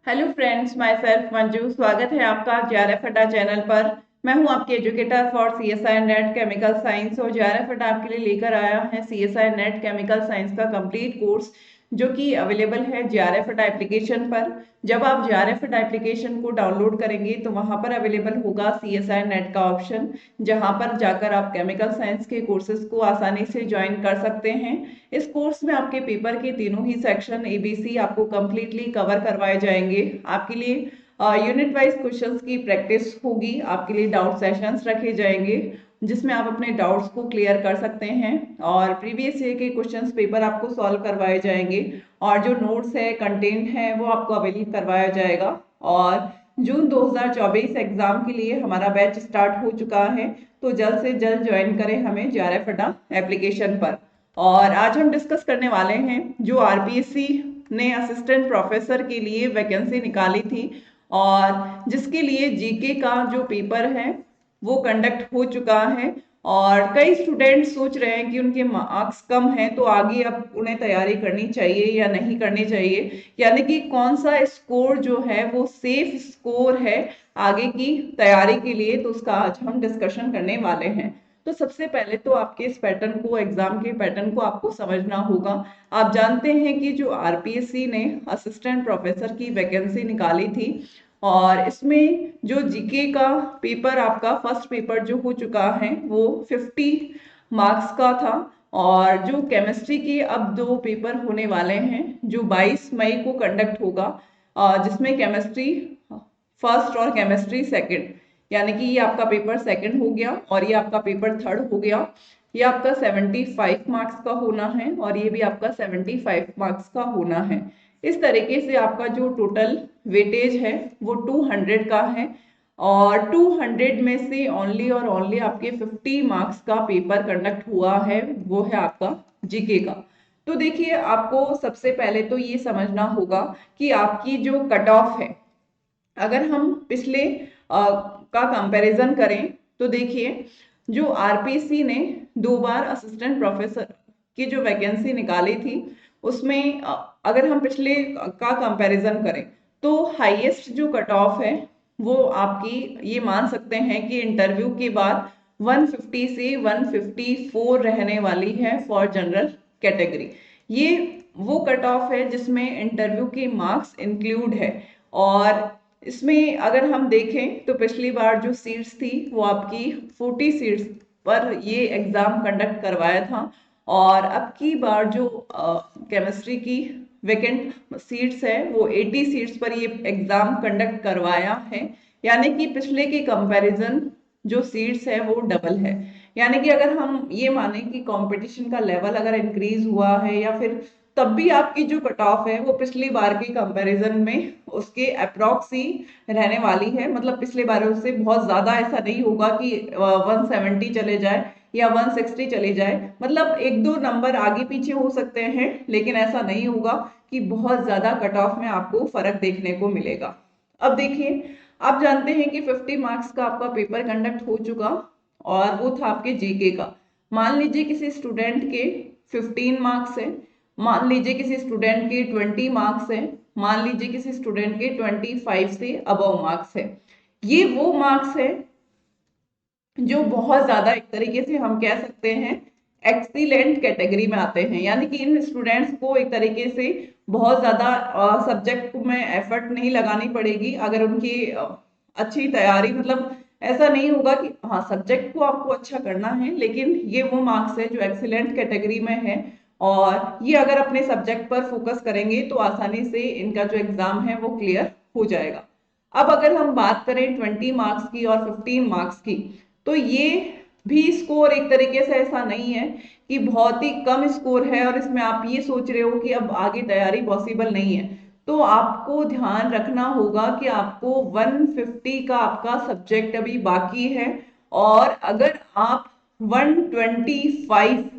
Hello friends, my self Manju. स्वागत है आपका जेआरएफ अड्डा चैनल पर। मैं हूं आपकी educator for CSI net chemical science और जेआरएफ अड्डा आपके लिए लेकर आया है सीएसआई नेट केमिकल साइंस का कंप्लीट कोर्स, जो कि अवेलेबल है जेआरएफ अड्डा एप्लीकेशन पर। जब आप जेआरएफ अड्डा एप्लीकेशन को डाउनलोड करेंगे तो वहां पर अवेलेबल होगा सीएसआई नेट का ऑप्शन, जहां पर जाकर आप केमिकल साइंस के कोर्सेज को आसानी से ज्वाइन कर सकते हैं। इस कोर्स में आपके पेपर के तीनों ही सेक्शन एबीसी आपको कंप्लीटली कवर करवाए जाएंगे। आपके लिए यूनिट वाइज क्वेश्चंस की प्रैक्टिस होगी, आपके लिए डाउट सेशंस रखे जाएंगे जिसमें आप अपने डाउट्स को क्लियर कर सकते हैं, और प्रीवियस ईयर के क्वेश्चंस पेपर आपको सॉल्व करवाए जाएंगे, और जो नोट्स है, कंटेंट है, वो आपको अवेलेबल करवाया जाएगा। और जून 2024 एग्जाम के लिए हमारा बैच स्टार्ट हो चुका है, तो जल्द से जल्द ज्वाइन करें हमें जेआरएफ अड्डा एप्लीकेशन पर। और आज हम डिस्कस करने वाले हैं जो आरपीएससी ने असिस्टेंट प्रोफेसर के लिए वैकेंसी निकाली थी, और जिसके लिए जीके का जो पेपर है वो कंडक्ट हो चुका है। और कई स्टूडेंट सोच रहे हैं कि उनके मार्क्स कम हैं तो आगे अब उन्हें तैयारी करनी चाहिए या नहीं करनी चाहिए, यानी कि कौन सा स्कोर जो है वो सेफ स्कोर है आगे की तैयारी के लिए, तो उसका आज हम डिस्कशन करने वाले हैं। तो सबसे पहले तो आपके इस पैटर्न को, एग्जाम के पैटर्न को आपको समझना होगा। आप जानते हैं कि जो आरपीएससी ने असिस्टेंट प्रोफेसर की वैकेंसी निकाली थी, और इसमें जो जीके का पेपर, आपका फर्स्ट पेपर जो हो चुका है वो 50 मार्क्स का था। और जो केमिस्ट्री के अब दो पेपर होने वाले हैं जो 22 मई को कंडक्ट होगा, जिसमें केमिस्ट्री फर्स्ट और केमिस्ट्री सेकंड, यानी कि ये आपका पेपर सेकंड हो गया और ये आपका पेपर थर्ड हो गया। ये आपका 75 मार्क्स का होना है और ये भी आपका 75 मार्क्स का होना है। इस तरीके से आपका जो टोटल वेटेज है वो 200 का है, और 200 में से ओनली और ओनली आपके 50 मार्क्स का पेपर कंडक्ट हुआ है, वो है आपका जीके का। तो देखिए, आपको सबसे पहले तो ये समझना होगा कि आपकी जो कट ऑफ है, अगर हम पिछले का कंपैरिजन करें तो देखिए, जो आरपीसी ने 2 बार असिस्टेंट प्रोफेसर की जो वैकेंसी निकाली थी उसमें अगर हम पिछले का कंपैरिजन करें तो हाईएस्ट जो कट ऑफ है वो आपकी, ये मान सकते हैं कि इंटरव्यू के बाद 150 से 154 रहने वाली है फॉर जनरल कैटेगरी। ये वो कट ऑफ है जिसमें इंटरव्यू के मार्क्स इंक्लूड है। और इसमें अगर हम देखें तो पिछली बार जो सीट्स थी वो आपकी 40 सीट्स पर ये एग्जाम कंडक्ट करवाया था, और अब की बार जो केमिस्ट्री की वैकेंट सीट्स है वो 80 सीट्स पर ये एग्जाम कंडक्ट करवाया है, यानी कि पिछले के कंपैरिजन जो सीट्स है वो डबल है। यानी कि अगर हम ये माने कि कंपटीशन का लेवल अगर इंक्रीज हुआ है या फिर, तब भी आपकी जो कट ऑफ है वो पिछली बार के कंपैरिजन में उसके अप्रॉक्स ही रहने वाली है। मतलब पिछले बार उससे बहुत ज्यादा ऐसा नहीं होगा कि 170 चले जाए या 160 चले जाए, मतलब एक दो नंबर आगे पीछे हो सकते हैं, लेकिन ऐसा नहीं होगा कि बहुत ज्यादा कट ऑफ में आपको फर्क देखने को मिलेगा। अब देखिए, आप जानते हैं कि 50 मार्क्स का आपका पेपर कंडक्ट हो चुका, और वो था आपके जीके का। मान लीजिए किसी स्टूडेंट के 15 मार्क्स है, मान लीजिए किसी स्टूडेंट के 20 मार्क्स है, मान लीजिए किसी स्टूडेंट के 25 से अबव मार्क्स है। ये वो मार्क्स है जो बहुत ज्यादा, एक तरीके से हम कह सकते हैं, एक्सीलेंट कैटेगरी में आते हैं। यानी कि इन स्टूडेंट्स को एक तरीके से बहुत ज्यादा सब्जेक्ट में एफर्ट नहीं लगानी पड़ेगी अगर उनकी अच्छी तैयारी, मतलब ऐसा नहीं होगा कि हाँ सब्जेक्ट को आपको अच्छा करना है, लेकिन ये वो मार्क्स है जो एक्सीलेंट कैटेगरी में है, और ये अगर अपने सब्जेक्ट पर फोकस करेंगे तो आसानी से इनका जो एग्जाम है वो क्लियर हो जाएगा। अब अगर हम बात करें 20 मार्क्स की और 15 मार्क्स की, तो ये भी स्कोर एक तरीके से ऐसा नहीं है कि बहुत ही कम स्कोर है और इसमें आप ये सोच रहे हो कि अब आगे तैयारी पॉसिबल नहीं है। तो आपको ध्यान रखना होगा कि आपको 150 का आपका सब्जेक्ट अभी बाकी है, और अगर आप 125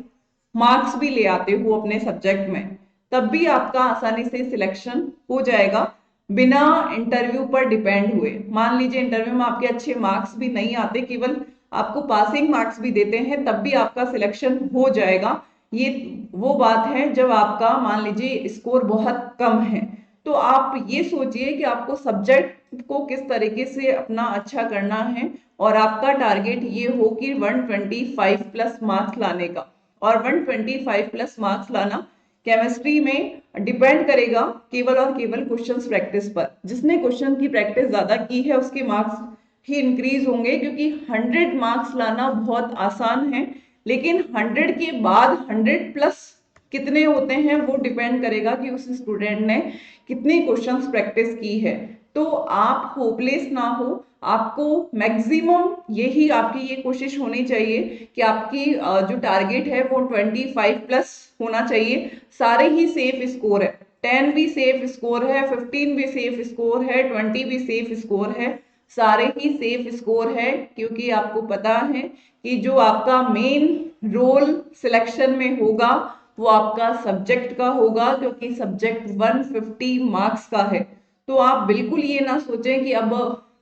मार्क्स भी ले आते हो अपने सब्जेक्ट में, तब भी आपका आसानी से सिलेक्शन हो जाएगा बिना इंटरव्यू पर डिपेंड हुए। मान लीजिए इंटरव्यू में आपके अच्छे मार्क्स भी नहीं आते, केवल आपको पासिंग मार्क्स भी देते हैं, तब भी आपका सिलेक्शन हो जाएगा। ये वो बात है जब आपका मान लीजिए स्कोर बहुत कम है। तो आप ये सोचिए कि आपको सब्जेक्ट को किस तरीके से अपना अच्छा करना है और आपका टारगेट ये हो कि 125 प्लस मार्क्स लाने का। और 125 प्लस मार्क्स लाना केमिस्ट्री में डिपेंड करेगा केवल और केवल क्वेश्चंस प्रैक्टिस पर। जिसने क्वेश्चन की प्रैक्टिस ज्यादा की है उसके मार्क्स ही इंक्रीज होंगे, क्योंकि 100 मार्क्स लाना बहुत आसान है, लेकिन 100 के बाद 100 प्लस कितने होते हैं वो डिपेंड करेगा कि उस स्टूडेंट ने कितनी क्वेश्चंस प्रैक्टिस की है। तो आप होपलेस ना हो, आपको मैक्सिमम यही आपकी ये कोशिश होनी चाहिए कि आपकी जो टारगेट है वो 25 प्लस होना चाहिए। सारे ही सेफ स्कोर है, 10 भी सेफ स्कोर है, 15 भी सेफ स्कोर है, 20 भी सेफ स्कोर है, सारे ही सेफ स्कोर है। क्योंकि आपको पता है कि जो आपका मेन रोल सिलेक्शन में होगा वो आपका सब्जेक्ट का होगा, क्योंकि सब्जेक्ट 150 मार्क्स का है। तो आप बिल्कुल ये ना सोचें कि अब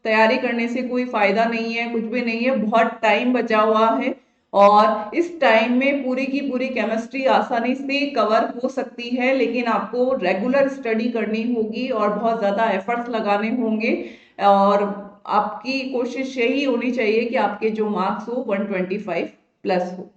तैयारी करने से कोई फायदा नहीं है, कुछ भी नहीं है, बहुत टाइम बचा हुआ है और इस टाइम में पूरी की पूरी केमिस्ट्री आसानी से कवर हो सकती है। लेकिन आपको रेगुलर स्टडी करनी होगी और बहुत ज्यादा एफर्ट्स लगाने होंगे, और आपकी कोशिश यही होनी चाहिए कि आपके जो मार्क्स हो 125 प्लस हो।